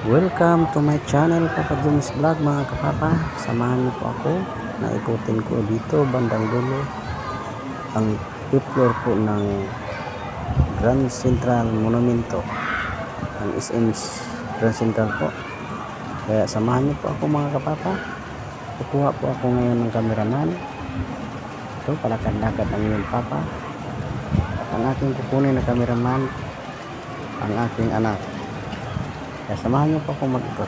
Welcome to my channel, Papa Jones Vlog mga kapapa. Samahan niyo po ako na ikutin ko dito bandang dulo ang floor po ng Grand Central Monumento, ang SM Grand Central po. Kaya samahan niyo po ako mga kapapa. Kukuha po ako ngayon ng cameraman. Ito, palakad-lakad ang iyong papa. At ang aking kukunin na cameraman, ang aking anak. Kaya samahan niyo po ako mag-ikot.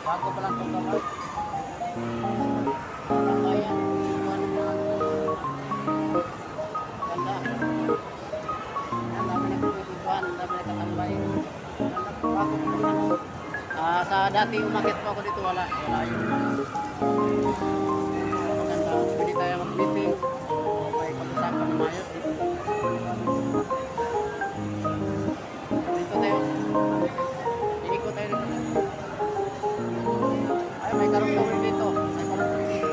Bago pa lang itong kamay. Ganda. Ang dami nagtutubuhan, ang dami nagkatambay. Bago pa lang. Sa dati umakit pa ako dito, wala yun. Maganda, pwede tayo mag-meeting. May pag-usapan na mayot dito. Dito tayo. Iikot tayo dito. Ay, may karong-karong dito. May karong-karong dito.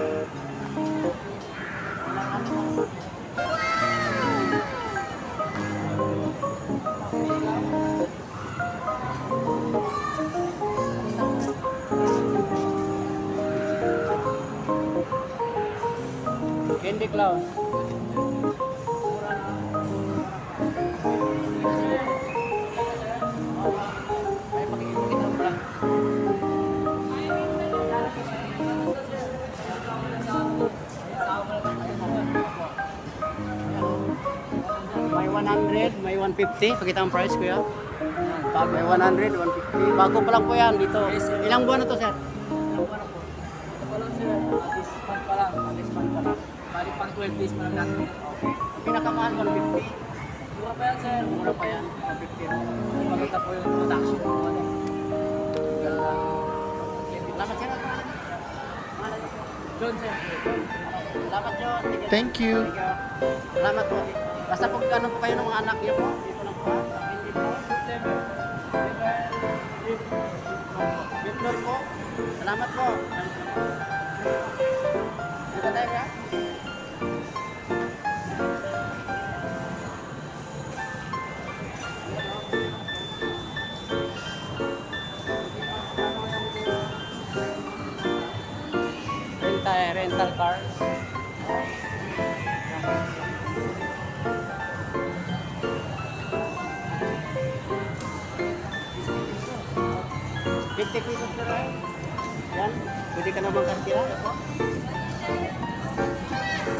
Candy Clown. Ay, pakikita mo lang. May 100, may 150. Pakita ang price, kuya. May 100, 150. Bago pa lang po yan dito. Ilang buwan na to, sir? This month pa lang. Bali pang 12 days pa lang natin. Pinakamahal, 150. Mura pa yan, sir. Mura pa yan, 150. Maganda po yung production. Ganda. Salamat, sir. John, sir. Salamat, John. Thank you. Salamat po. Basta pag ganun po kayo ng mga anak niyo po, dito lang po. Hindi po. Fifth floor po. Salamat po. Dito tayo ya. Rental car. ₱50 na rin. Yan. Pwede ka naman kartira.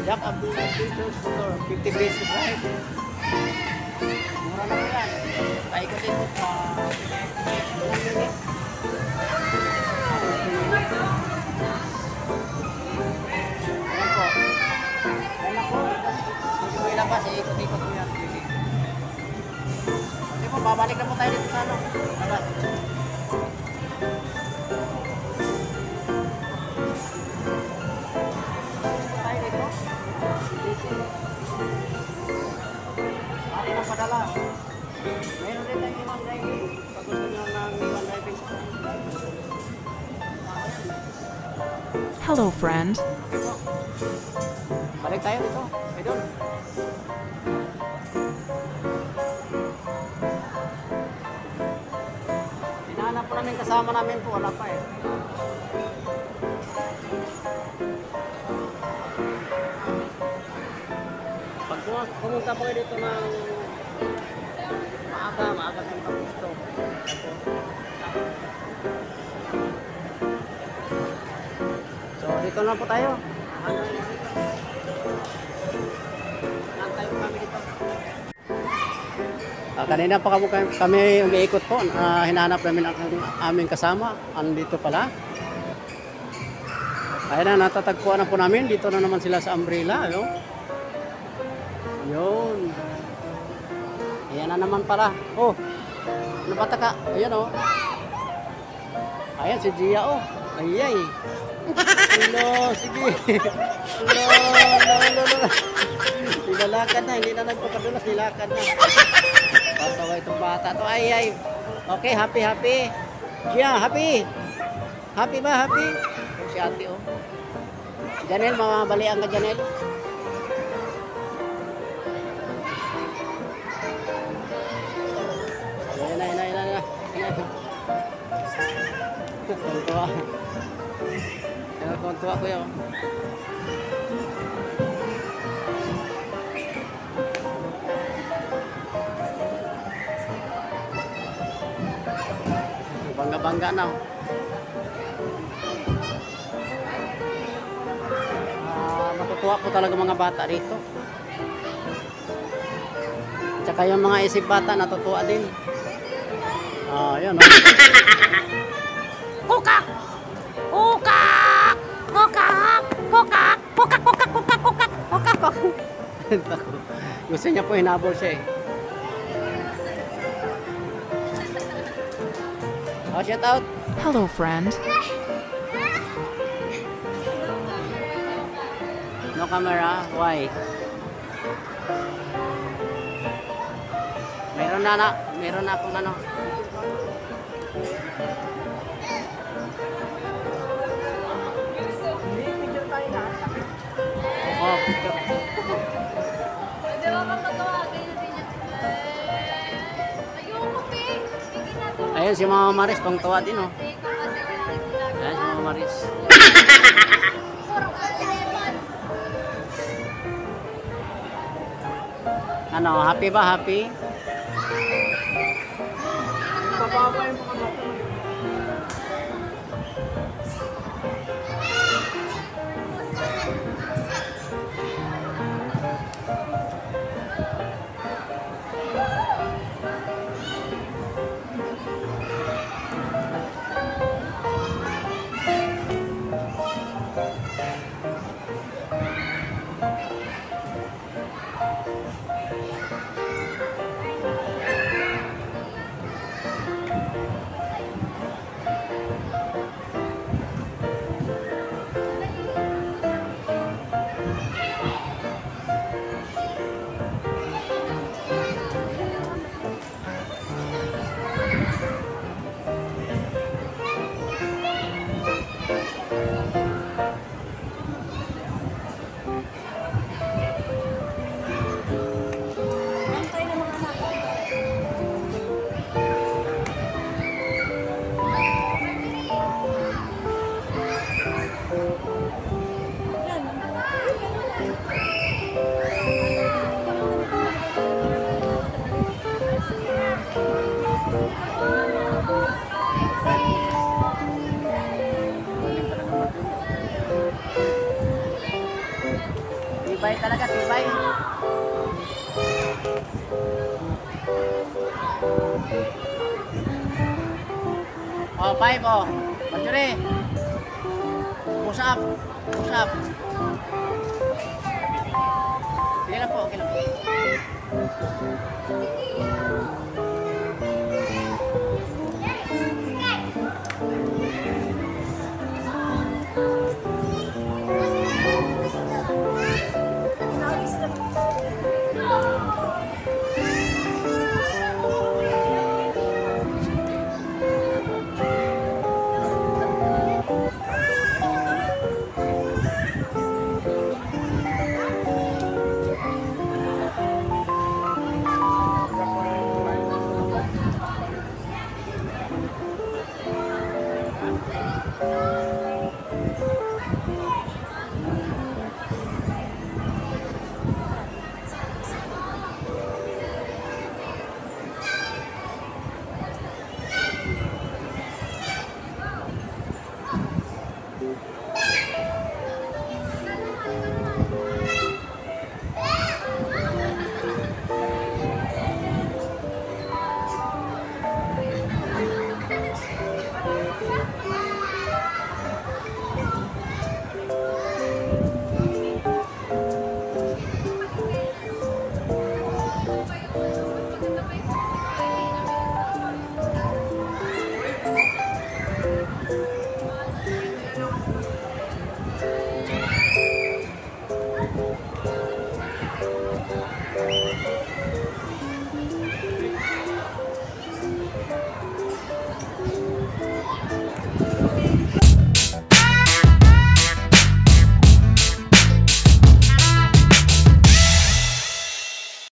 Jack Abdul Features Store. ₱50 right? Mura na po yan. Paikutin mo sa ilang unit. Ayan po. Ayan po. Hindi mo ilabas. Ikot-ikot mo yan. Hindi po. Babalik na po tayo dito sa ano. kilala. Meron din tayong iwan driving. Pag gusto nyo ng iwan driving. Hello, friend. Balik tayo dito. Idol. Hinahanap po namin kasama namin po. Wala pa eh. Pag pumunta po kayo dito ng maaga kayo pag gusto. So dito na po tayo. Nantay po kami dito. Kanina pa kami umiikot po. Hinahanap namin ang aming kasama. Andito pala. Ayan na, natatagpuan na po namin. Dito na naman sila sa umbrella. Ayun. Yun. Ayan na naman pala. Oh, ano ba taka? Ayan oh. Ayan si Gia oh. Ayay. Hello, sige. Hello. Nilalakad na, hindi na nagpapadulas, nilakad na. Pasawa itong bata to. Ayay. Okay, happy. Gia, happy. Happy ba, happy? Oh, si ate oh. Janel, mamabalian ka Janel. Kontua ko yun. Bangga-bangga na. Natutuwa po talaga mga bata rito. Tsaka yung mga isip bata natutuwa din. Yun o. Kukak! Kukak! Kukak! Kukak! Kukak! Kukak! Kukak! Kukak! Kukak! Gusto niya po hinabol siya eh. Oh, shout out. Hello, friend. No camera? Why? Meron na akong ano. Oh, picture. Ayun si Mama Maris, pang tawa din oh. Ayan si Mama Maris. Ano, happy ba? Happy? Tibay talaga, tibay. Oh, 5 oh. Marjorie. Push up. Push up. Okay lang po, okay lang po. happy.